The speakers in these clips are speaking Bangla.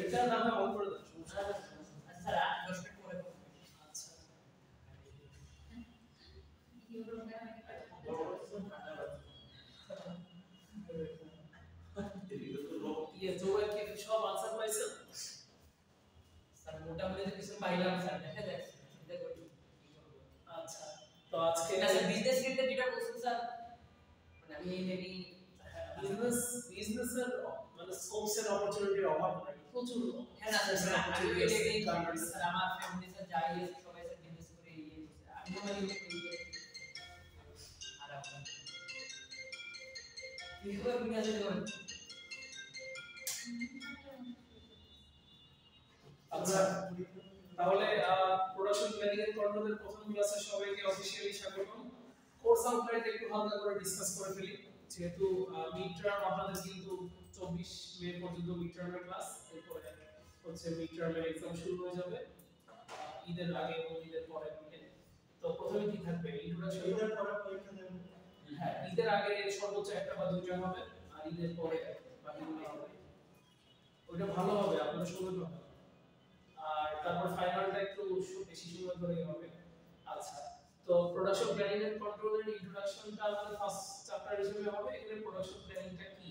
এটা নামে অন করে দাও সমস্যা আচ্ছা 10 মিনিট পরে আচ্ছা ये जो है कि সব आंसर পাইছেন স্যার মোটামুটি কিছু পাইলাম স্যার দেখা যাচ্ছে দেখো আচ্ছা তো আজকে আচ্ছা বিজনেস রিলেটেড যেটা বলছেন স্যার মানে আমি মেবি বিজনেসের মানে স্কোপস এর অপরচুনিটির অভাব নাই প্রচুর হ্যাঁ না স্যার আমি এটাই স্যার আমার ফ্যামিলি স্যার যাই আছে সবাই স্যার বিজনেস করে ইয়ে আমি মানে আর আপনি কিভাবে বিজনেস করবেন আচ্ছা তাহলে প্রোডাকশন প্ল্যানিং এন্ড কন্ট্রোলের প্রথম ক্লাসে সবাইকে অফিশিয়ালি স্বাগতম কোর্স আউটলাইন একটু হালকা করে ডিসকাস করে ফেলি যেহেতু মিড টার্ম আপনাদের কিন্তু 24 মে পর্যন্ত মিড টার্মের ক্লাস এরপরে হচ্ছে মিড টার্মের এক্সাম শুরু হয়ে যাবে ঈদের আগে এবং ঈদের পরে মিলে তো প্রথমে কি থাকবে ইন্ট্রোডাকশন ঈদের পরে পরীক্ষা দেব হ্যাঁ ঈদের আগে সর্বোচ্চ একটা বা দুইটা হবে আর ঈদের পরে বাকিগুলো হবে ওটা ভালো হবে আপনাদের সময় পাবেন আর তারপর ফাইনালটা একটু বেশি সময় ধরে হবে আচ্ছা তো প্রোডাকশন প্ল্যানিং এন্ড কন্ট্রোলের ইন্ট্রোডাকশনটা আমাদের ফার্স্ট চ্যাপ্টার হিসেবে হবে এখানে প্রোডাকশন প্ল্যানিংটা কি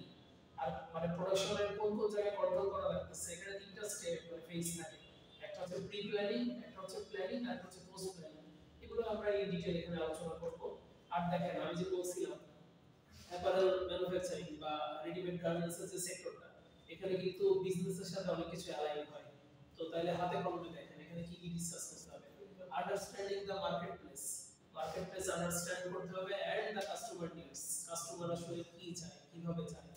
আর মানে প্রোডাকশনের কোন কোন জায়গায় কন্ট্রোল করা লাগতেছে এখানে তিনটা স্টেপ মানে ফেজ থাকে একটা হচ্ছে প্রি প্ল্যানিং একটা হচ্ছে প্ল্যানিং আর একটা হচ্ছে পোস্ট প্ল্যানিং এগুলো আমরা এই ডিটেইল এখানে আলোচনা করব আর দেখেন আমি যে বলছিলাম অ্যাপারেল ম্যানুফ্যাকচারিং বা রেডিমেড গার্মেন্টস এর যে সেক্টরটা এখানে কিন্তু বিজনেসের সাথে অনেক কিছু অ্যালাইন হয় তো তাহলে হাতে কলমে দেখেন এখানে কি কি ডিসকাস করতে হবে আন্ডারস্ট্যান্ডিং দ্য মার্কেটপ্লেস আন্ডারস্ট্যান্ড করতে হবে and the customer needs customer আসলে কি চায় কিভাবে চায়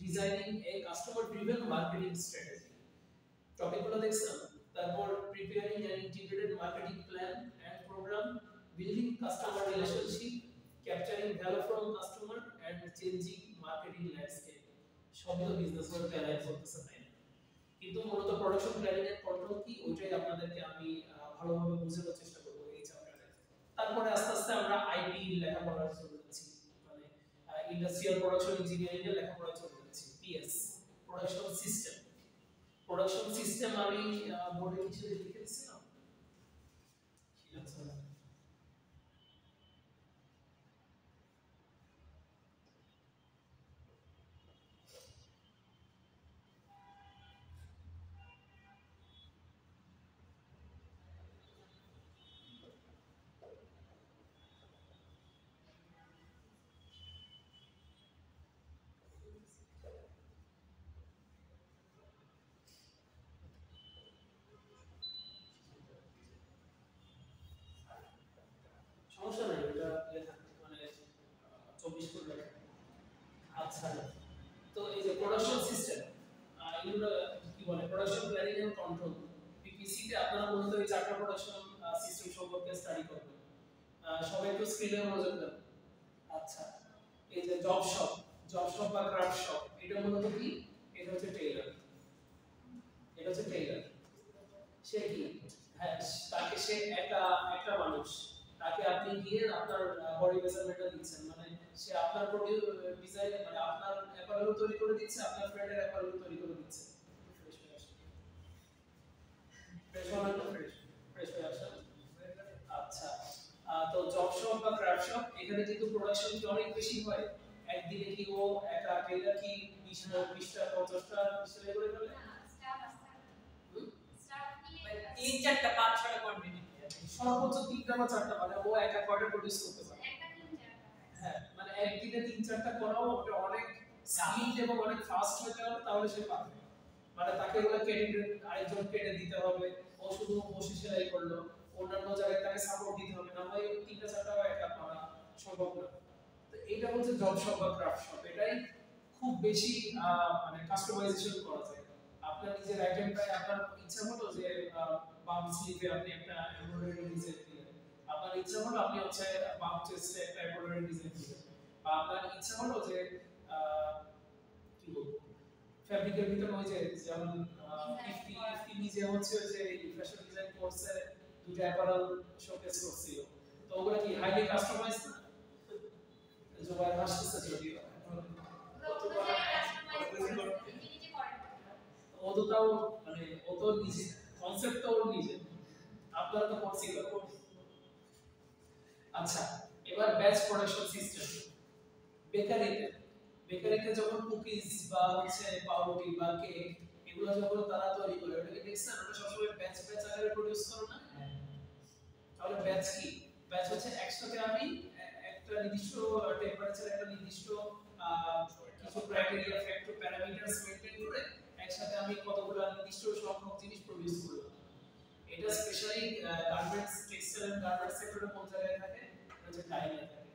designing a customer driven marketing strategy টপিকগুলো দেখছেন তারপর preparing and integrated marketing plan and programme building customer relationship capturing value from customer and changing marketing landscape সবগুলো বিজনেস ওয়ার্কে অ্যালাইন করতেছে তাই কিন্তু মূলত প্রোডাকশন প্ল্যানিং এর কন্ট্রোল কি ওইটাই আপনাদেরকে আমি ভালোভাবে বোঝানোর চেষ্টা করব এই চ্যাপ্টারে তারপরে আস্তে আস্তে আমরা আইপি লেখাপড়া শুরু করেছি মানে ইন্ডাস্ট্রিয়াল প্রোডাকশন ইঞ্জিনিয়ারিং এর লেখাপড়া শুরু করেছি পিএস প্রোডাকশন সিস্টেম আমি বোর্ডে কিছু লিখে দিয়েছিলাম আচ্ছা সমস্যা নাই এটা লেখা মানে 24 করে লেখা আচ্ছা তো এই যে প্রোডাকশন সিস্টেম এগুলো কি বলে production planning and control PPC তে আপনারা মূলত এই চারটা প্রোডাকশন সিস্টেম সম্পর্কে স্টাডি করবেন সবাই একটু স্ক্রিনে মনোযোগ দেন আচ্ছা এই যে জব শপ বা ক্রাফট শপ এটা মূলত কি এটা হচ্ছে টেইলর সে কি হ্যাঁ তাকে সে একটা মানুষ তাকে আপনি গিয়ে আপনার বডি মেজারমেন্টটা দিচ্ছেন মানে সে আপনার বডি ডিজাইন মানে আপনার অ্যাপারেল তৈরি করে দিচ্ছে আপনার ফ্রেন্ডের অ্যাপারেল তৈরি করে দিচ্ছে ফ্রেশ হয়ে আসে আচ্ছা তো জব শপ বা ক্রাফট শপ এখানে কিন্তু প্রোডাকশন কি অনেক বেশি হয় একদিনে কি ও একা টেইলর কি 20টা 50টা সেলাই করে ফেলে তিন চারটা পাঁচ ছয়টা কোয়ান্টিটি সর্বোচ্চ 3টা বা 4টা মানে ও একা কয়টা প্রডিউস করতে পারে হ্যাঁ মানে একদিনে 3-4টা করাও ওটা অনেক স্পিড এবং অনেক ফাস্ট হতে হবে তাহলে সে পারবে মানে তাকে ওগুলো কেটে আরেকজন কেটে দিতে হবে ও শুধু বসে সেলাই করলো অন্যান্য জায়গায় তাকে সাপোর্ট দিতে হবে না হয় 3টা 4টা একা করা সম্ভব না তো এইটা হচ্ছে জব শপ বা ক্রাফট শপ এটাই খুব বেশি মানে কাস্টমাইজেশন করা যায় আপনার নিজের আইটেমটাই আপনার ইচ্ছা মতো যে বাম স্লিভে আপনি একটা এমব্রয়ডারি ডিজাইন দিলেন আপনার ইচ্ছা হলো আপনি হচ্ছে বাম চেস্টে একটা এমব্রয়ডারি ডিজাইন দিলেন বা আপনার ইচ্ছা হলো যে কি বলবো ফ্যাব্রিকের ভিতরে ওই যে যেমন 50 নিজে হচ্ছে যে ফ্যাশন ডিজাইন কোর্সে দুটো অ্যাপারেল শোকেস করছিল তো ওগুলো কি হাইলি কাস্টমাইজ না জবাই আসছে যদিও ও তো বন্ধুটাও মানে ও তো নিজে কনসেপ্টটাও নিজে, আপনারা তো পড়ছেন। আচ্ছা, এবার ব্যাচ প্রোডাকশন সিস্টেম। বেকারিতে বেকারিতে যখন কুকিজ বা হচ্ছে পাউরুটি বা কেক এগুলো যখন তারা তৈরি করে, ওটাকে দেখছেন ওটা সবসময় ব্যাচ ব্যাচ আকারে প্রডিউস করে না? তাহলে ব্যাচ কি? ব্যাচ হচ্ছে একসাথে আমি একটা নির্দিষ্ট টেম্পারেচার, একটা নির্দিষ্ট কিছু ক্রাইটেরিয়া ফ্যাক্টর প্যারামিটারস মেইনটেইন করে একসাথে আমি কতগুলো নির্দিষ্ট সংখ্যক জিনিস প্রডিউস করলাম। এটা specially garments, textile and garments সেক্টরে কোন জায়গায় থাকে? এটা হচ্ছে ডাইলে থাকে।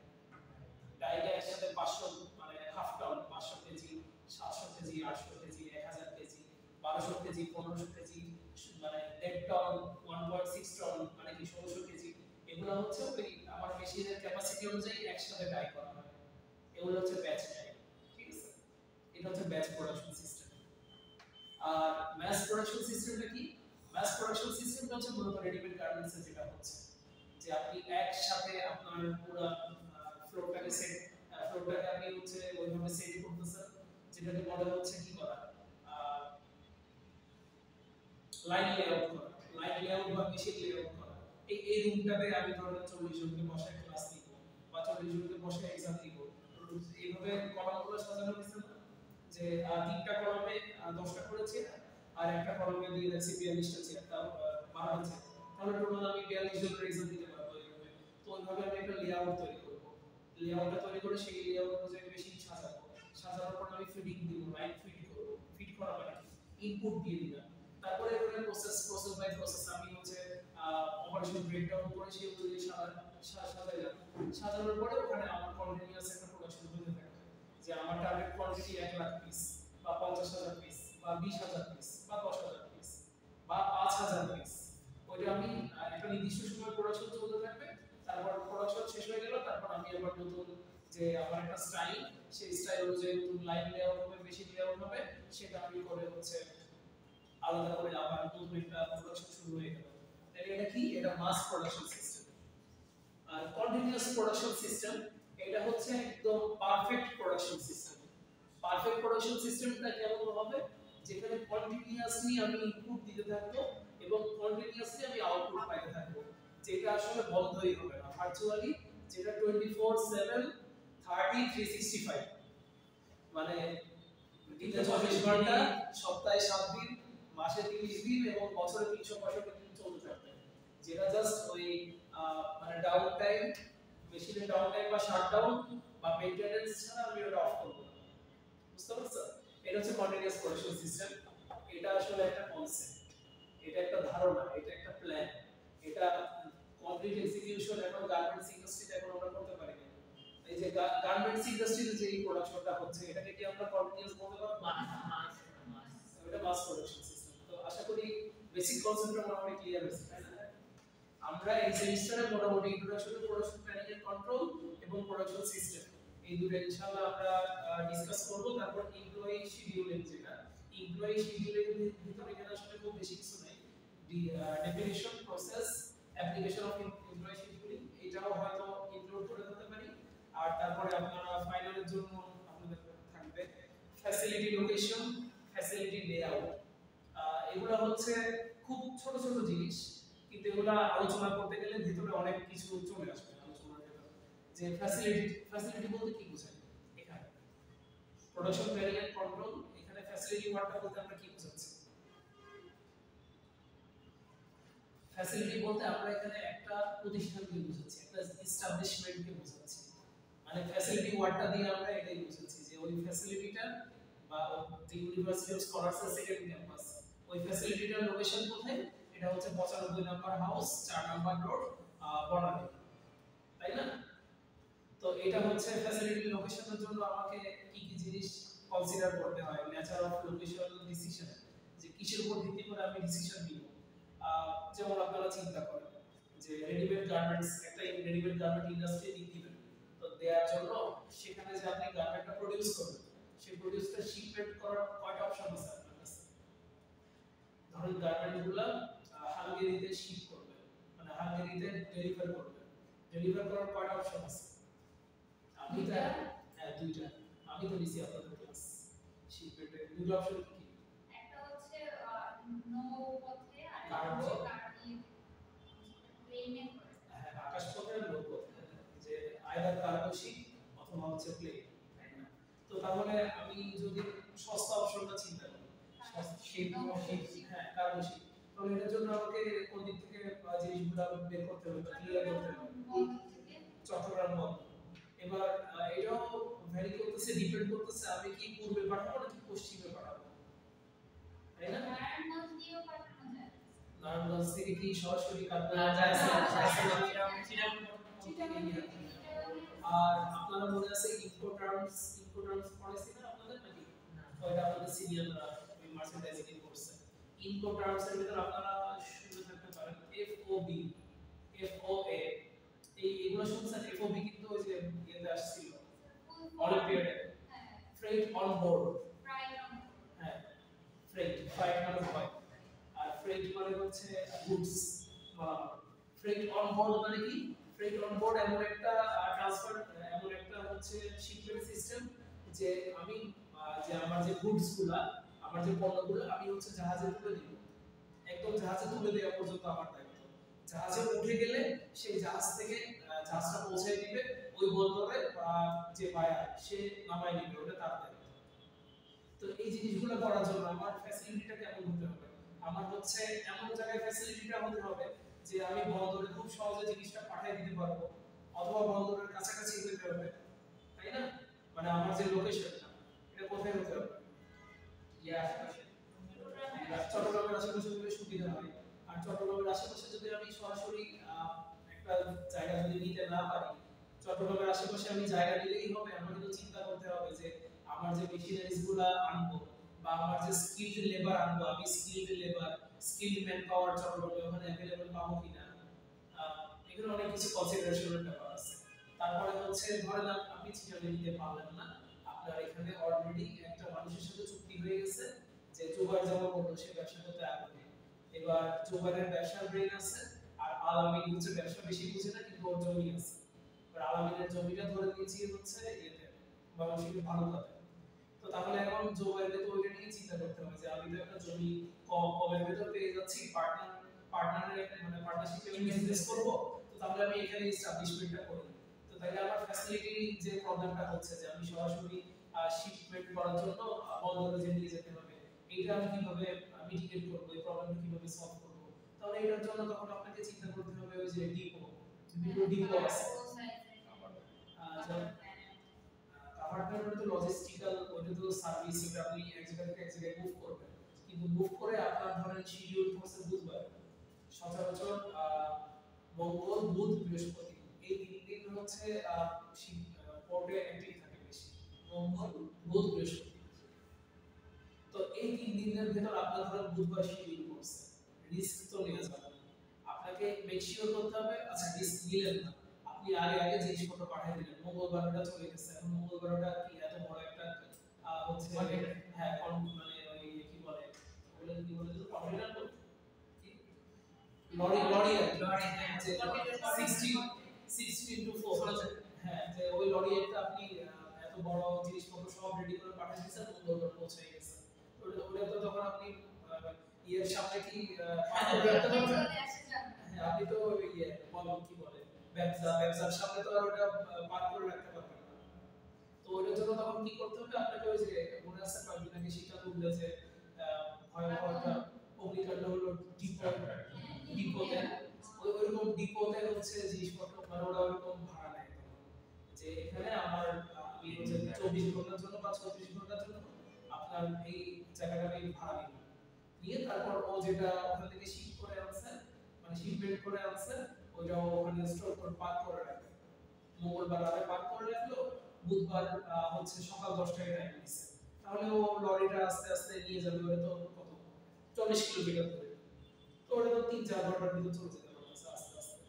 ডাইলে একসাথে 500 মানে half ton, 500 kg, 700 kg, 800 kg, 1000 kg, 1200 kg, 1500 kg, মানে 1.5 টন, 1.6 টন মানে কি 1600 কেজি, এগুলো হচ্ছে ওই আমার মেশিনের ক্যাপাসিটি অনুযায়ী একসাথে ডাই করা হয়। এগুলো হচ্ছে ব্যাচ ডাই। ঠিক আছে, এটা হচ্ছে ব্যাচ প্রোডাকশন সিস্টেম। আর মাস প্রোডাকশন সিস্টেমটা কি? মাস প্রোডাকশন সিস্টেমটা হচ্ছে মূলত রেডিমেড গার্মেন্টসে যেটা হচ্ছে যে আপনি একসাথে আপনার পুরো ফ্লোরটাকে আপনি হচ্ছে ওইভাবে সেট করতেছেন, যেটাকে বলা হচ্ছে কি করা, লাইন লেআউট করা, লাইন লেআউট বা মেশিন লেআউট করা। এই রুমটাতে আমি ধরেন 40 জনকে বসায় ক্লাস নিব বা 40 জনকে বসায় এক্সাম দিব, এইভাবে কলামগুলো সাজানো হয়েছে না যে তিনটা কলামে 10টা করেছে আর একটা কলামে দিয়ে দিয়েছি 42টা চেয়ার, তাও 12টা চেয়ার, তাহলে টোটাল আমি 42 জনের এক্সাম দিতে পারবো এইভাবে। তো ওইভাবে আমি একটা লেআউট তৈরি করব, লেআউটটা তৈরি করে সেই লেআউট অনুযায়ী মেশিন সাজাবো, সাজানোর পর আমি ফিডিং দিব, লাইন ফিড করব, ফিড করা মানে ইনপুট দিয়ে দিলাম, তারপরে এখানে প্রসেস বাই প্রসেস আমি হচ্ছে অপারেশন ব্রেকডাউন করে সেই অনুযায়ী সাজাইলাম, সাজানোর পরে ওখানে আমার কন্টিনিউয়াস একটা প্রোডাকশন হতে থাকে যে আমার টার্গেট কোয়ান্টিটি 1 লাখ পিস বা 50,000 পিস বা 20,000 পিস বা 10,000 পিস বা 5,000 পিস, ওইটা আমি একটা নির্দিষ্ট সময় প্রোডাকশন চলতে থাকবে, তারপর প্রোডাকশন শেষ হয়ে গেল, তারপর আমি আবার নতুন যে আমার একটা স্টাইল, সেই স্টাইল অনুযায়ী নতুন লাইন লেআউট হবে, মেশিন লেআউট হবে, সেটা আমি করে হচ্ছে আলাদা করে আবার নতুন একটা প্রোডাকশন শুরু হয়ে গেল। তাহলে এটা কি? এটা মাস প্রোডাকশন সিস্টেম। আর কন্টিনিউয়াস প্রোডাকশন সিস্টেম এটা হচ্ছে একদম perfect production system. Perfect production সিস্টেমটা কেমন হবে? যেখানে কন্টিনিউয়াসলি আমি ইনপুট দিতে থাকবো এবং কন্টিনিউয়াসলি আমি আউটপুট পাইতে থাকবো, যেটা আসলে বন্ধই হবে না, ভার্চুয়ালি যেটা 24/7 30 365 মানে দিনে 24 ঘন্টা, সপ্তাহে 7 দিন, মাসে 30 দিন এবং বছরে 365 দিন চলতে থাকবে, যেটা জাস্ট ওই মানে ডাউন টাইম, মেশিনের ডাউন টাইম বা শাটডাউন বা মেইনটেনেন্স ছাড়া আমি ওটা অফ করব না। বুঝতে পারছেন? এটা হচ্ছে কন্টিনিউয়াস প্রোডাকশন সিস্টেম। এটা আসলে একটা কনসেপ্ট, এটা একটা ধারণা, এটা একটা প্ল্যান, এটা কমপ্লিট এক্সিকিউশন এখন গার্মেন্টস ইন্ডাস্ট্রিতে এখন আমরা করতে পারি না। এই যে গার্মেন্টস ইন্ডাস্ট্রিতে যে এই প্রোডাকশনটা হচ্ছে এটাকে কি আমরা কন্টিনিউয়াস বলতে পারবো? এটা মাস প্রোডাকশন সিস্টেম। তো আশা করি বেসিক কনসেপ্টটা মোটামুটি ক্লিয়ার হয়েছে, তাই না? আমরা এই সেমিস্টারে মোটামুটি introduction to production planning and control এবং প্রোডাকশন সিস্টেম এই দুটো ইনশাআল্লাহ আমরা ডিসকাস করব। তারপর এমপ্লয়ি শিডিউলিং, যেটা এমপ্লয়ি শিডিউলিং এর ভিতরে এখানে আসলে খুব বেশি কিছু নাই, definition, process, application of employee scheduling এটাও হয়তো ইনক্লুড করে দিতে পারি। আর তারপরে আপনারা ফাইনালের জন্য আপনাদের থাকবে ফ্যাসিলিটি লোকেশন, ফ্যাসিলিটি লেআউট। এগুলো হচ্ছে খুব ছোট ছোট জিনিস, কিন্তু এগুলো আলোচনা করতে গেলে ভিতরে অনেক কিছু চলে আসবে আলোচনার ভেতরে। যে ফ্যাসিলিটি বলতে কি বোঝায়? এখানে প্রোডাকশন প্ল্যানিং এন্ড কন্ট্রোল, এখানে ফ্যাসিলিটি ওয়ার্ডটা বলতে আমরা কি বোঝাচ্ছি? ফ্যাসিলিটি বলতে আমরা এখানে একটা প্রতিষ্ঠানকে বোঝাচ্ছি, একটা এস্টাবলিশমেন্টকে বোঝাচ্ছি। মানে ফ্যাসিলিটি ওয়ার্ডটা দিয়ে আমরা এটাই বোঝাচ্ছি যে ওই ফ্যাসিলিটিটা বা যে ইউনিভার্সিটি অফ স্কলারস এর সেকেন্ড ক্যাম্পাস, ওই ফ্যাসিলিটিটার লোকেশন কোথায়? এটা হচ্ছে 95 number house, 4 number road, Banani, তাই না? তো এটা হচ্ছে ফ্যাসিলিটি লোকেশনের জন্য আমাকে কি কি জিনিস কনসিডার করতে হয়, নেচার অফ লোকেশন ডিসিশন, যে কিসের উপর ভিত্তি করে আমি ডিসিশন নিব। যেমন আপনারা চিন্তা করেন যে রেডিমেড গার্মেন্টস, একটা রেডিমেড গার্মেন্ট ইন্ডাস্ট্রি দিবেন, তো দেওয়ার জন্য সেখানে যে আপনি গার্মেন্টটা প্রোডিউস করবেন, সেই প্রোডিউসটা শিপমেন্ট করার কয়টা অপশন আছে আপনার কাছে? ধরুন গার্মেন্টগুলো হাঙ্গেরিতে শিপ করবেন, মানে হাঙ্গেরিতে ডেলিভার করবেন, ডেলিভার করার কয়টা অপশন আছে? আমি তো হ্যাঁ দুইটা, আমি তো নিছি আপনাদের ক্লাস শিপমেন্টের দুটো অপশন কি? একটা হচ্ছে হচ্ছে প্লেন, তাই না? তো তাহলে আমি যদি সস্তা অপশনটা চিন্তা করি, শীত হ্যাঁ কার্বন শীট, তাহলে এটার জন্য আমাকে কোন দিক থেকে জিনিসগুলো বের করতে হবে, ক্লিয়ার করতে হবে? চট্টগ্রাম বন্দর। এবার এটাও ভ্যারি করতেছে, ডিপেন্ড করতেছে আমি কি পূর্বে পাঠাবো নাকি পশ্চিমে পাঠাবো, তাই না? নারায়ণগঞ্জ থেকে কি সরাসরি কাঠগড়া যায়? আর আপনারা মনে আছে ইনকোটার্মস পড়াইছি না আপনাদের নাকি? ওইটা আপনাদের সিনিয়ররা ওই মার্চেন্ডাইজিং করছে। ইনকোটার্মস এর ভিতর আপনারা শুনে থাকতে পারেন এফওবি, এফওএ, এইগুলো শুনছেন? এফওবি কিন্তু ওই যে ইয়েতে আসছিল অলিম্পিয়াডে, ফ্রেট অন বোর্ড, হ্যাঁ ফ্রেট মানে হয়, আর ফ্রেট মানে হচ্ছে গুডস মালামাল। ফ্রেট অন বোর্ড মানে কি? ফ্রেট অন বোর্ড এমন একটা ট্রান্সফার, এমন একটা হচ্ছে শিপমেন্ট সিস্টেম যে আমি যে আমার যে গুডস গুলা, আমার যে পণ্যগুলো আমি হচ্ছে জাহাজে তুলে দিব, একদম জাহাজে তুলে দেওয়া পর্যন্ত আমার দায়িত্ব। জাহাজে উঠে গেলে সেই জাহাজ থেকে জাহাজটা পৌঁছে দিবে ওই বন্দরে, যে বায়ার সে নামাই নিবে, ওটা তার দায়িত্ব। তো এই জিনিসগুলো করার জন্য আমার ফ্যাসিলিটিটা কেমন হতে হবে? আমার হচ্ছে এমন জায়গায় ফ্যাসিলিটিটা হতে হবে যে আমি বন্দরে খুব সহজে জিনিসটা পাঠিয়ে দিতে পারবো, অথবা বন্দরের কাছাকাছি হতে হবে, তাই না? মানে আমার যে লোকেশনটা এটা কোথায় হতে হবে? চট্টগ্রামের আশেপাশে হলে সুবিধা হয়। আর চট্টগ্রামের আশেপাশে যদি আমি সরাসরি একটা জায়গা যদি নিতে না পারি, চট্টগ্রামের আশেপাশে আমি জায়গা নিলেই হবে? আমাকে তো চিন্তা করতে হবে যে আমার যে মেশিনারিজ গুলা আনবো বা আমার যে স্কিলড লেবার আনবো, আমি skilled labour, skilled man power চট্টগ্রামে ওখানে अवेलेबल পাবো কিনা, এগুলো অনেক কিছু কনসিডারেশনের ব্যাপার আছে। তারপরে হচ্ছে ধরেন আপনি চিটাগাং নিতে পারলেন না, আপনার এখানে অলরেডি একটা মানুষের সাথে চুক্তি হয়ে গেছে যে জোবার যাওয়ার মতো সে ব্যবসা করতে আগ্রহী। এবার জোবারের ব্যবসার ব্রেন আছে, আর আলামিন হচ্ছে ব্যবসা বেশি বুঝে না কিন্তু ওর জমি আছে। এবার আলামিনের জমিটা ধরে নিয়েছি হচ্ছে ইয়েতে বাংলাদেশের ভারতে। তো তাহলে এখন জোবাইরকে তো ওইটা নিয়ে চিন্তা করতে হবে যে আমি তো একটা জমি কমের ভেতর পেয়ে যাচ্ছি, পার্টনারের মানে পার্টনারশিপে বিজনেস করব, তো তাহলে আমি এখানে এস্টাবলিশমেন্টটা করি। তো তাহলে আমার ফ্যাসিলিটি যে প্রবলেমটা হচ্ছে যে আমি সরাসরি শিপমেন্ট করার জন্য বন্দরে যে নিয়ে যেতে হবে, এইটা আমি কিভাবে মিটিগেট করব, এই প্রবলেমটা কিভাবে সলভ করব? তাহলে এটার জন্য তখন আপনাকে চিন্তা করতে হবে ওই যে ডিপো, বিভিন্ন ডিপো আছে, কাভার্ডমেন্ট তো লজিস্টিক্যাল, ওইটা তো সার্ভিস, ওটা আপনি এক জায়গা থেকে এক জায়গায় মুভ করবেন, কিন্তু মুভ করে আপনার ধরেন শিডিউল হচ্ছে বুধবার, সচরাচর মঙ্গল বুধ বৃহস্পতি এই তিন দিন হচ্ছে পোর্টে অ্যাক্টিভ থাকে বেশি, মঙ্গল বুধ বৃহস্পতি। তো এই তিন দিনের ভেতর আপনার ধরেন বুধবার শিডিউল করছে, রিস্ক তো নেওয়া যাবে না, আপনাকে মেক শিওর করতে হবে আচ্ছা রিস্ক নিলেন না, আপনি আগে আগে জিনিসপত্র পাঠিয়ে দিলেন, মঙ্গলবারটা চলে গেছে, এখন মঙ্গলবারটা কি এত বড় একটা হচ্ছে হ্যাঁ মানে ওই কি বলে ওগুলো কি বলে তো কন্টেইনার তো লরি যে 60 into 4, হ্যাঁ যে ওই লরি একটা আপনি এত বড় জিনিসপত্র সব রেডি করে পাঠিয়ে দিয়েছেন, মঙ্গলবার পৌঁছে গেছে, ওটা তো তখন আপনি ইয়ের সামনে কি আপনি তো ইয়ে বলেন কি বলে ব্যবসার সামনে তো আর ওটা পার করে রাখতে পারবেন না। তো ওটার জন্য তখন কি করতে হবে আপনাকে? ওই যে মনে আছে কয়েকদিন আগে শিক্ষা তুললে যে ভয়াবহ একটা অগ্নিকাণ্ড হলো ডিপোতে, ওইরকম ডিপোতে হচ্ছে জিনিসপত্র মানে ওরা ওরকম ভাড়া নেয় যে এখানে আমার আমি হচ্ছে 24 ঘন্টার জন্য বা 36 ঘন্টার জন্য আপনার এই জায়গাটা আমি ভাড়া নিব, নিয়ে তারপর ও যেটা ওখান থেকে শিপ করে আনছে মানে শিপমেন্ট করে আনছে ওইটা ওখানে স্টোর করে পাক করে রাখবে, মঙ্গলবার রাতে পাক করে রাখলো, বুধবার হচ্ছে সকাল 10টায় টাইম দিছে, তাহলে ও লরিটা আস্তে আস্তে নিয়ে যাবে, ওটা তো কত 40 কিলোমিটার ধরে, তো ওটা তো 3-4 ঘন্টার ভিতর চলে যেতে পারবে আস্তে আস্তে।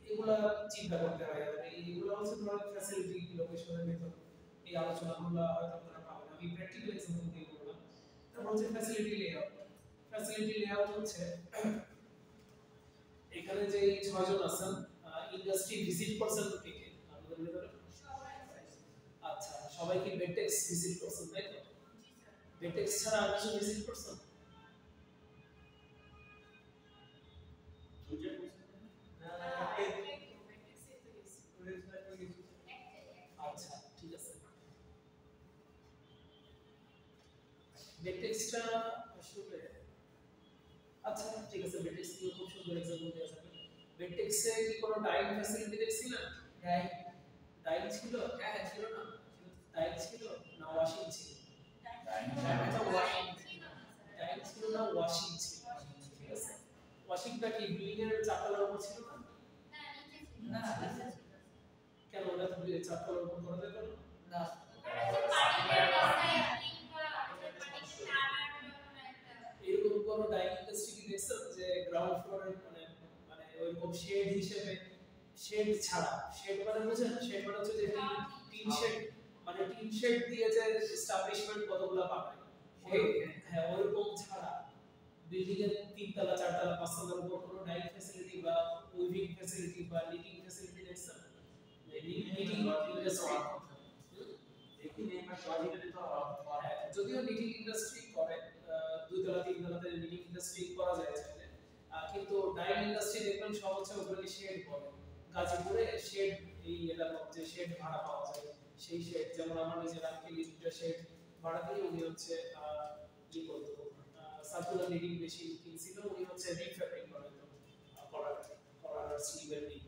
এগুলা চিন্তা করতে হয়, আর এইগুলা হচ্ছে ধরেন ফ্যাসিলিটি লোকেশনের ভিতর এই আলোচনাগুলো হয়তো আপনারা পাবেন, আমি প্র্যাকটিক্যাল এক্সাম্পল দিয়ে বললাম। তারপর হচ্ছে ফ্যাসিলিটি লেআউট। ফ্যাসিলিটি লেআউট হচ্ছে এখানে যে 6 জন আছেন ইন্ডাস্ট্রি ভিজিট করছেন কে কে আপনাদের ভিতরে? আচ্ছা সবাই কি বেটেক্স ভিজিট করছেন তাই তো? বেটেক্স ছাড়া আর কিছু ভিজিট করছেন? আচ্ছা বেটেক্সটা আসলে আচ্ছা ঠিক আছে, বেটেক্স কি খুব সুন্দর एग्जांपल দেয়া যাবে। বেটেক্সে কি কোনো ডাইং ফ্যাসিলিটি দেখছিলেন? রাইট ডাইং ছিল? হ্যাঁ ছিল না ডাইং ছিল না ওয়াশিং ছিল? ডাইং ওয়াশিং ডাইং ছিল না ওয়াশিং ছিল? ঠিক আছে, ওয়াশিংটা কি বিল্ডিং এর চারতলার উপর ছিল না? না কেন ওটা তো চারতলার উপর করা যেত না? না এরকম কোনো ডাইনিং ইন্ডাস্ট্রি কি দেখছেন যে গ্রাউন্ড ফ্লোরে মানে মানে ওইরকম শেড হিসেবে, শেড ছাড়া, শেড মানে বুঝেন, শেড মানে হচ্ছে যে টিন শেড, মানে টিন শেড দিয়ে যে এস্টাবলিশমেন্ট কতগুলো পাবে, হ্যাঁ ওইরকম ছাড়া বিল্ডিং এর তিনতলা চারতলা পাঁচতলার উপর কোনো ডাইনিং ফ্যাসিলিটি বা উইভিং ফ্যাসিলিটি বা নিটিং ফ্যাসিলিটি দেখছেন? নিটিং ইন্ডাস্ট্রি দেখিনি বা সহজে তো যদিও নিটিং ইন্ডাস্ট্রি করে দুইতলা তিনতলাতে নিটিং ইন্ডাস্ট্রি করা যায় চাইলে, কিন্তু ডাইনিং ইন্ডাস্ট্রি দেখবেন সব হচ্ছে ওগুলোকে শেড বলে। গাজীপুরে শেড, এই এটা যে শেড ভাড়া পাওয়া যায় সেই শেড, যেমন আমার নিজের আঙ্কেল দুটো শেড ভাড়া দিয়ে উনি হচ্ছে কি করতো সার্কুলার নিটিং মেশিন কিনছিল, উনি হচ্ছে রিফ্যাক্টরিং করে তো করার স্লিভের নিট।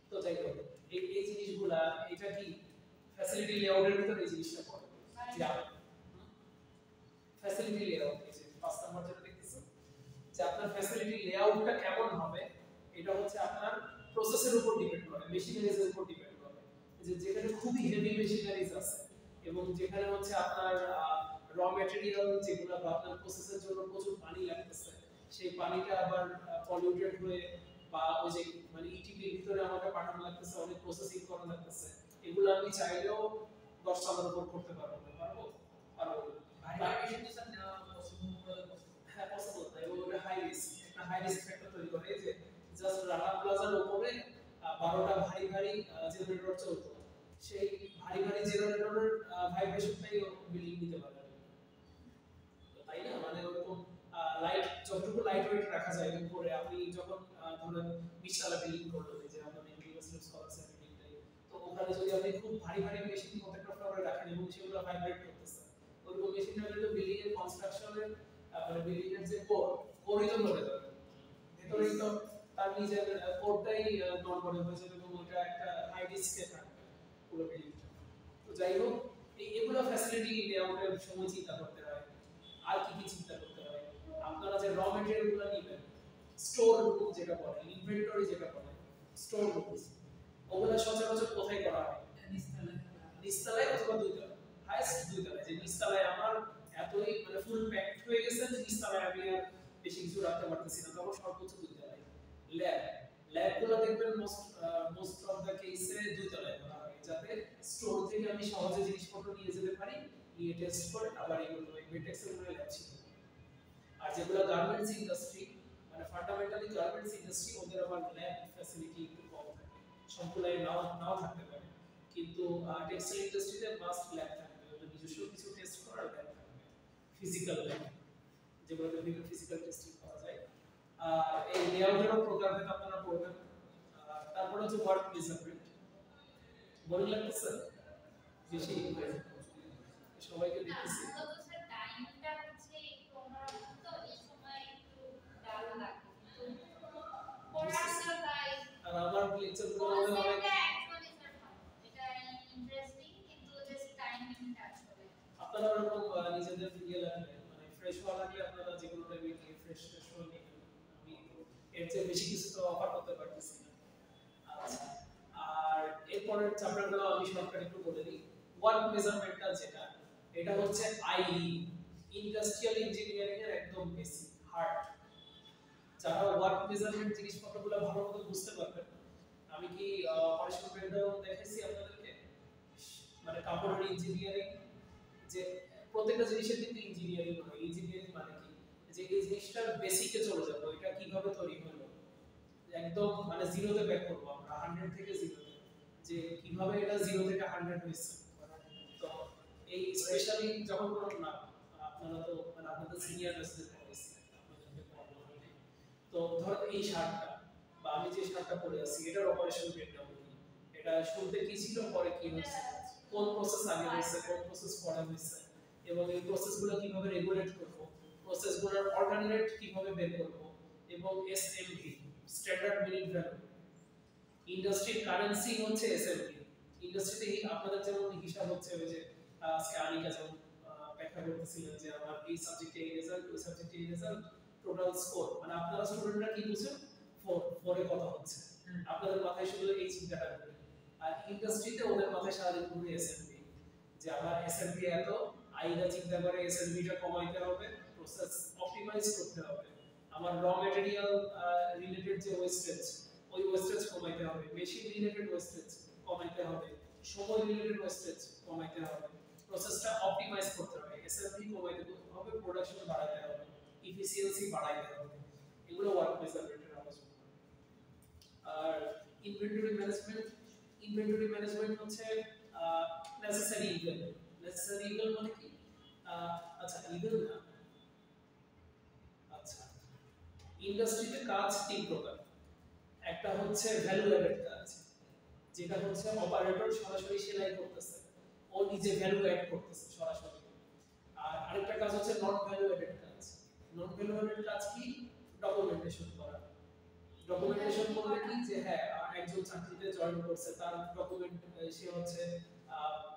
তো যাই হোক এই জিনিসগুলা, এটা কি ফ্যাসিলিটি লেআউটের ভিতরে এই জিনিসটা পড়ে। ফ্যাসিলিটি লেআউট, এই যে 5 নাম্বার যেটা দেখতেছেন যে আপনার ফ্যাসিলিটি লেআউটটা কেমন হবে, এটা হচ্ছে আপনার প্রসেসের উপর ডিপেন্ড করে, মেশিনারিজের উপর ডিপেন্ড করে। যে যেখানে খুবই হেভি মেশিনারিজ আছে এবং যেখানে হচ্ছে আপনার র ম্যাটেরিয়াল যেগুলো বা আপনার প্রসেসের জন্য প্রচুর পানি লাগতেছে, সেই পানিটা আবার পলিউটেড হয়ে বা ওই যে মানে ইটিপির ভিতরে আমাকে পাঠানো লাগতেছে, অনেক প্রসেসিং করা লাগতেছে, এগুলো আমি চাইলেও 10 সালের উপর করতে পারবো না, পারবো হ্যাঁ পসিবল না, এবং ওটা হাই রিস্ক, একটা হাই রিস্ক ফ্যাক্টর তৈরি করে। যে জাস্ট রানা প্লাজার উপরে 12টা ভারী ভারী জেনারেটর চলতো, সেই ভারী ভারী জেনারেটরের ভাইব্রেশনটাই বিল্ডিং দিতে পারে, তাই না? মানে ওরকম লাইট, যতটুকু লাইট ওয়েট রাখা যায় উপরে, আপনি যখন ধরেন 20 তলা বিল্ডিং করলেন, যে আপনার ইউনিভার্সিটি স্কলারস বিল্ডিংটাই, তো ওখানে যদি আপনি খুব ভারী ভারী মেশিন প্রত্যেকটা ফ্লোরে রাখেন এবং সেগুলো ভাইব্রেট করতেছে, ওরকম মেশিনটা কিন্তু বিল্ডিং এর কনস্ট্রাকশনের মানে বিল্ডিং এর যে কোরই তো নড়ে যাবে, ভেতরেই তো তার নিজের কোরটাই নড়বড়ে হয়ে যাবে এবং ওটা একটা হাই রিস্কে থাকবে পুরো বিল্ডিংটা। তো যাই হোক এগুলো ফ্যাসিলিটি লেআউটের সময় চিন্তা করতে হয়। আর কি কি চিন্তা করতে হয়, আপনারা যে র ম্যাটেরিয়ালগুলো নেবেন, স্টোর রুম যেটা বলে, ইনভেন্টরি যেটা বলে, স্টোর রুম, ওগুলা সচরাচর কোথায় করা হয়? নিচতলায় অথবা দুইতলায়, হাইস্ট দুইতলায়। যে নিচতলায় আমার এতই মানে ফুল প্যাকড হয়ে গেছে যে নিচতলায় আমি আর বেশি কিছু রাখতে পারতেছি না, তখন সর্বোচ্চ দুইতলায়। ল্যাবগুলো দেখবেন মোস্ট অফ দ্য কেসে দুইতলায় করা হয়, যাতে স্টোর থেকে আমি সহজে জিনিসপত্র নিয়ে যেতে পারি, নিয়ে টেস্ট করে আবার এগুলো বেটেক্সের উপরে ল্যাব ছিল। আর যেগুলো গার্মেন্টস ইন্ডাস্ট্রি, মানে ফান্ডামেন্টালি গার্মেন্টস ইন্ডাস্ট্রি, ওদের আবার ল্যাব ফ্যাসিলিটি একটু কম থাকে, সম্পূর্ণই নাও থাকতে পারে, কিন্তু টেক্সটাইল ইন্ডাস্ট্রিতে মাস্ট ল্যাব থাকবে, ওদের নিজস্ব কিছু টেস্ট করার ল্যাব থাকবে, ফিজিক্যাল ল্যাব, যেগুলোতে বিভিন্ন ফিজিক্যাল টেস্টিং করা যায়। আর এই লেআউটেরও প্রকারভেদ আপনারা পড়বেন। তারপরে হচ্ছে ওয়ার্ক মেজারমেন্ট, বোরিং লাগতেছে বেশি সবাইকে দেখতেছি। আর আমার লেকচারগুলো মনে হয় আপনারা ওরকম নিজেদের ইয়ে লাগলে মানে ফ্রেশ হওয়া লাগলে আপনারা যে কোনো টাইমে গিয়ে ফ্রেশ হয়ে নেবেন। আমি এর চেয়ে বেশি কিছু তো অফার করতে পারতেছি না। আচ্ছা, আর এরপরের চ্যাপ্টারগুলো আমি শর্টকাট একটু বলে দিই। ওয়ার্ক মেজারমেন্টটা যেটা, এটা হচ্ছে আইই, ইন্ডাস্ট্রিয়াল ইঞ্জিনিয়ারিং এর একদম বেসিক হার্ট। যারা ওয়ার্ক মেজারমেন্ট জিনিসপত্রগুলো ভালো মতো বুঝতে পারবেন, আমি কি অপারেশন ব্রেকডাউন দেখাইছি আপনাদেরকে, মানে কাপড়ের ইঞ্জিনিয়ারিং, যে প্রত্যেকটা জিনিসের কিন্তু ইঞ্জিনিয়ারিং হয়। ইঞ্জিনিয়ারিং মানে কি, যে এই জিনিসটার বেসিকে চলে যাব, এটা কিভাবে তৈরি হলো, একদম মানে জিরোতে ব্যাক করব আমরা, 100 থেকে 0, যে কিভাবে এটা 0 থেকে 100 হয়েছে। তো এই স্পেশালি যখন কোনো না আপনারা তো মানে আপনাদের সিনিয়র মেসেজ পড়াইছে, আপনাদেরকে পড়ানো হয়নি, তো ধর এই শার্টটা বা আমি যে শার্টটা পরে আছি, এটার অপারেশন ব্রেকডাউন কি, এটা শুরুতে কি ছিল, পরে কি হয়েছে, কোন প্রসেস আগে হয়েছে, কোন প্রসেস পরে হয়েছে, এবং এই প্রসেসগুলো কিভাবে রেগুলেট করব, প্রসেসগুলোর অল্টারনেট কিভাবে বের করব, এবং এসএমভি স্ট্যান্ডার্ড মিনিট ভ্যালু। ইন্ডাস্ট্রির কারেন্সি হচ্ছে এসএমভি। ইন্ডাস্ট্রিতে আপনাদের যেমন হিসাব হচ্ছে ওই যে আজকে আনিকা যেমন ব্যাখ্যা করতেছিলেন যে আমার এই সাবজেক্টে এই রেজাল্ট, ওই সাবজেক্টে এই রেজাল্ট, টোটাল স্কোর, মানে আপনারা স্টুডেন্টরা কি বুঝেন 4 এ কথা হচ্ছে, আপনাদের মাথায় শুধু এই চিন্তাটা ঘুরে। আর ইন্ডাস্ট্রিতে ওদের মাথায় সারাদিন ঘুরে এসএমভি, যে আমার এসএমভি এত, আইরা চিন্তা করে এসএমভিটা কমাইতে হবে, প্রসেস অপটিমাইজ করতে হবে, আমার র ম্যাটেরিয়াল রিলেটেড যে ওয়েস্টেজ, ওই ওয়েস্টেজ কমাইতে হবে, মেশিন রিলেটেড ওয়েস্টেজ কমাইতে হবে, সময় রিলেটেড ওয়েস্টেজ কমাইতে হবে, প্রসেসটা অপটিমাইজ করতে হবে, এসএমভি কমাইতে হবে, প্রোডাকশন বাড়াইতে হবে, এফিসিয়েন্সি বাড়াইতে হবে। এগুলো ওয়ার্ক মেজারমেন্টের আলোচনা। আর ইনভেন্টরি ম্যানেজমেন্ট, ইনভেন্টরি ম্যানেজমেন্ট হচ্ছে নেসেসারি ইভেল। নেসেসারি ইভেল মানে কি? আচ্ছা ইভেল না, আচ্ছা ইন্ডাস্ট্রিতে কাজ তিন প্রকার। একটা হচ্ছে ভ্যালু অ্যাডেড কাজ, যেটা হচ্ছে অপারেটর সরাসরি সেলাই করতেছে, ও নিজে ভ্যালু অ্যাড করতেছে সরাসরি। আর আরেকটা কাজ হচ্ছে নট ভ্যালু অ্যাডেড কাজ। নট ভ্যালু অ্যাডেড কাজ কি? ডকুমেন্টেশন করা। ডকুমেন্টেশন বলতে কি, যে হ্যাঁ একজন চাকরিতে জয়েন করছে, তার ডকুমেন্ট, সে হচ্ছে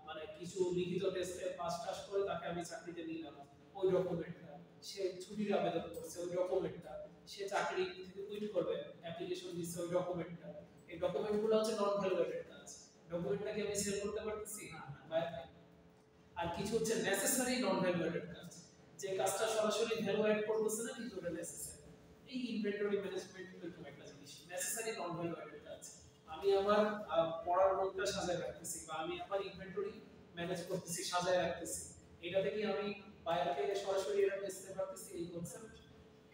মানে কিছু লিখিত টেস্টে পাস টাস করে তাকে আমি চাকরিতে নিলাম, ওই ডকুমেন্টটা, সে ছুটির আবেদন করছে ওই ডকুমেন্টটা, সে চাকরি থেকে কুইট করবে অ্যাপ্লিকেশন দিচ্ছে ওই ডকুমেন্টটা, এই ডকুমেন্টগুলো হচ্ছে নন ভ্যালুয়েটেড কাজ। ডকুমেন্টটাকে আমি সেল করতে পারতেছি না। আর কিছু হচ্ছে নেসেসারি নন ভ্যালুয়েটেড কাজ, যে কাজটা সরাসরি ভ্যালু অ্যাড করতেছে না কিন্তু ওটা নেসেসারি। এই ইনভেন্টরি ম্যানেজমেন্ট এরকম একটা জিনিস, নেসেসারি নন ভ্যালুয়েটেড কাজ। আমি আমার পড়ার রুমটা সাজায় রাখতেছি, বা আমি আমার ইনভেন্টরি ম্যানেজ করতেছি, সাজায় রাখতেছি, এটা থেকে আমি বাইরে সরাসরি এটা বেচতে পারতেছি, এই কনসেপ্ট,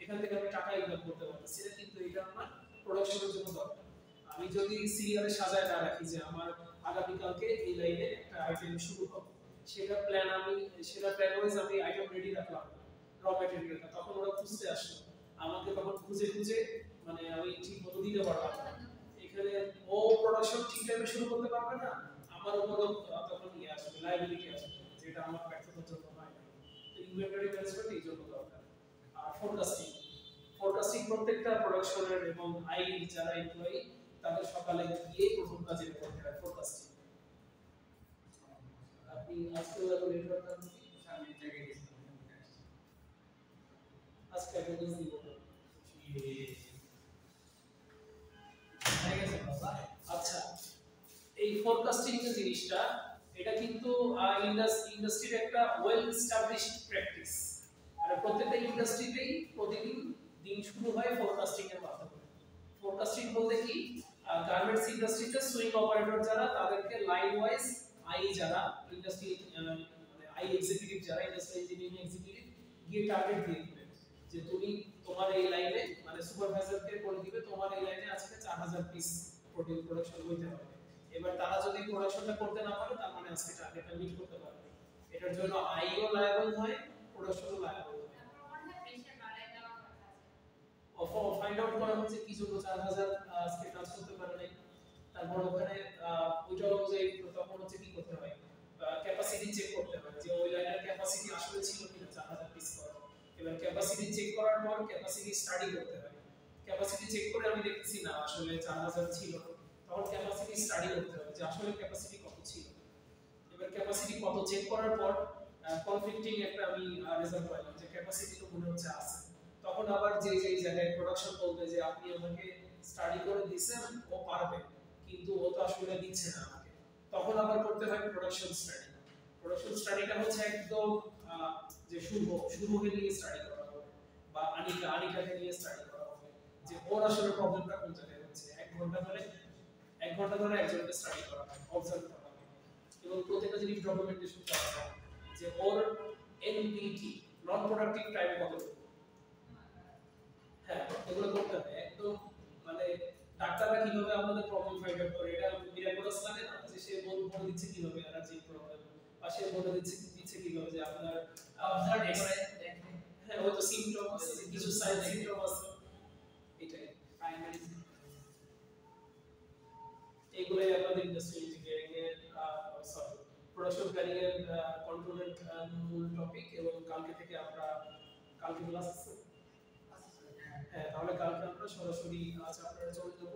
এখান থেকে আমি টাকা ইনকাম করতে পারতেছি না, কিন্তু এটা আমার প্রোডাকশনের জন্য দরকার। আমি যদি সিরিয়ালে সাজায় না রাখি যে আমার আগামীকালকে এই লাইনে একটা আইটেম শুরু হবে, সেটা প্ল্যান ওয়াইজ আমি আইটেম রেডি রাখলাম, র ম্যাটেরিয়ালটা, তখন ওরা খুঁজতে আসলো, আমাকে তখন খুঁজে খুঁজে মানে আমি ঠিক মতো দিতে পারলাম না, এখানে ও প্রোডাকশন ঠিক টাইমে শুরু করতে পারবে না, আমার উপরও তখন ইয়ে আসবে, লায়াবিলিটি আসবে, যেটা আমার ব্যর্থতার জন্য হয় না। তো ইনভেন্টরি ম্যানেজমেন্ট এই জন্য দরকার। আর ফোরকাস্টিং, ফোরকাস্টিং প্রত্যেকটা প্রোডাকশনের এবং আই যারা এমপ্লয়ি তাদের সকালে গিয়ে প্রথম কাজে করতে হয় ফোরকাস্টিং। আপনি আজকে যখন নেটওয়ার্ক আমি জায়গায় গেছিলাম, আজকে অ্যাটেন্ডেন্স দিব না। আচ্ছা এই ফোরকাস্টিং যে জিনিসটা, এটা কিন্তু ইন্ডাস্ট্রির একটা ওয়েল এস্টাবলিশড প্র্যাকটিস। আর প্রত্যেকটা ইন্ডাস্ট্রিতেই প্রতিদিন দিন শুরু হয় ফোরকাস্টিং এর মাধ্যমে। ফোরকাস্টিং বলতে কি, গার্মেন্টস ইন্ডাস্ট্রিতে সুইং অপারেটর যারা, তাদেরকে লাইন ওয়াইজ আই যারা ইন্ডাস্ট্রি মানে আই এক্সিকিউটিভ যারা, ইন্ডাস্ট্রি ইঞ্জিনিয়ারিং এক্সিকিউটিভ গিয়ে টার্গেট দিয়ে দিবে যে তুমি তোমার এই লাইনে, মানে সুপারভাইজারকে বলে দিবে তোমার এই লাইনে আজকে 4000 পিস প্রোটিন প্রোডাকশন হইতে হবে। এবার তারা যদি প্রোডাকশনটা করতে না পারে, তার মানে আজকে টার্গেটটা মিট করতে পারবে। এটার জন্য আইও লায়াবল হয়, প্রোডাকশনও লায়াবল হয়। ফাইন্ড আউট করা হচ্ছে কি জন্য 4000 আজকে কাজ করতে পারে নাই, তারপর ওখানে ওইটা অনুযায়ী তখন হচ্ছে কি করতে হয়, ক্যাপাসিটি চেক করতে হয় যে ওই লাইনের ক্যাপাসিটি আসলে ছিল কিনা 4000 পিস করার। এবার ক্যাপাসিটি চেক করার পর ক্যাপাসিটি স্টাডি করতে হয়। ক্যাপাসিটি চেক করে আমি দেখছি না আসলে 4000 ছিল, তখন ক্যাপাসিটি স্টাডি করতে হবে যে আসলে ক্যাপাসিটি কত ছিল। এবার ক্যাপাসিটি কত চেক করার পর কনফ্লিক্টিং একটা আমি রেজাল্ট পাইলাম যে ক্যাপাসিটি তো মনে হচ্ছে আছে, তখন আবার যে জায়গায় প্রোডাকশন বলবে যে আপনি আমাকে স্টাডি করে দিয়েছেন, ও পারবে, কিন্তু ও তো আসলে দিচ্ছে না আমাকে, তখন আবার করতে হয় প্রোডাকশন স্টাডি। প্রোডাকশন স্টাডিটা হচ্ছে একদম যে শুভকে নিয়ে স্টাডি করা হবে, বা আনিকাকে নিয়ে স্টাডি করা হবে, যে ওর আসলে প্রবলেমটা কোন জায়গায় হচ্ছে। 1 ঘন্টা ধরে একজনকে স্টাডি করা হয়, অবজার্ভ করা হয়, এবং প্রত্যেকটা জিনিস ডকুমেন্টেশন করা হয় যে ওর এনপিটি নন প্রোডাক্টিভ টাইম কতটুকু। হ্যাঁ, এগুলো করতে হবে একদম। মানে ডাক্তাররা কিভাবে আপনাদের প্রবলেম ফাইন্ড আউট করে, এটা মিরাকুলাস লাগে না যে সে বলে দিচ্ছে কিভাবে অ্যালার্জি প্রবলেম, বা সে বলে দিচ্ছে কিভাবে যে আপনার অবজার্ভ করে দেখেন। হ্যাঁ, হয়তো সিম্পটম আছে, কিছু সাইন সিম্পটম আছে, এটাই প্রাইমারি এইগুলাই আমাদের ইন্ডাস্ট্রিয়াল ইঞ্জিনিয়ারিং এর সরি প্রোডাকশন প্ল্যানিং এর কন্ট্রোলের মূল টপিক। থেকে আমরা কালকে ক্লাস আছে? হ্যাঁ, তাহলে কালকে আমরা সরাসরি চ্যাপ্টারে চলে যাব।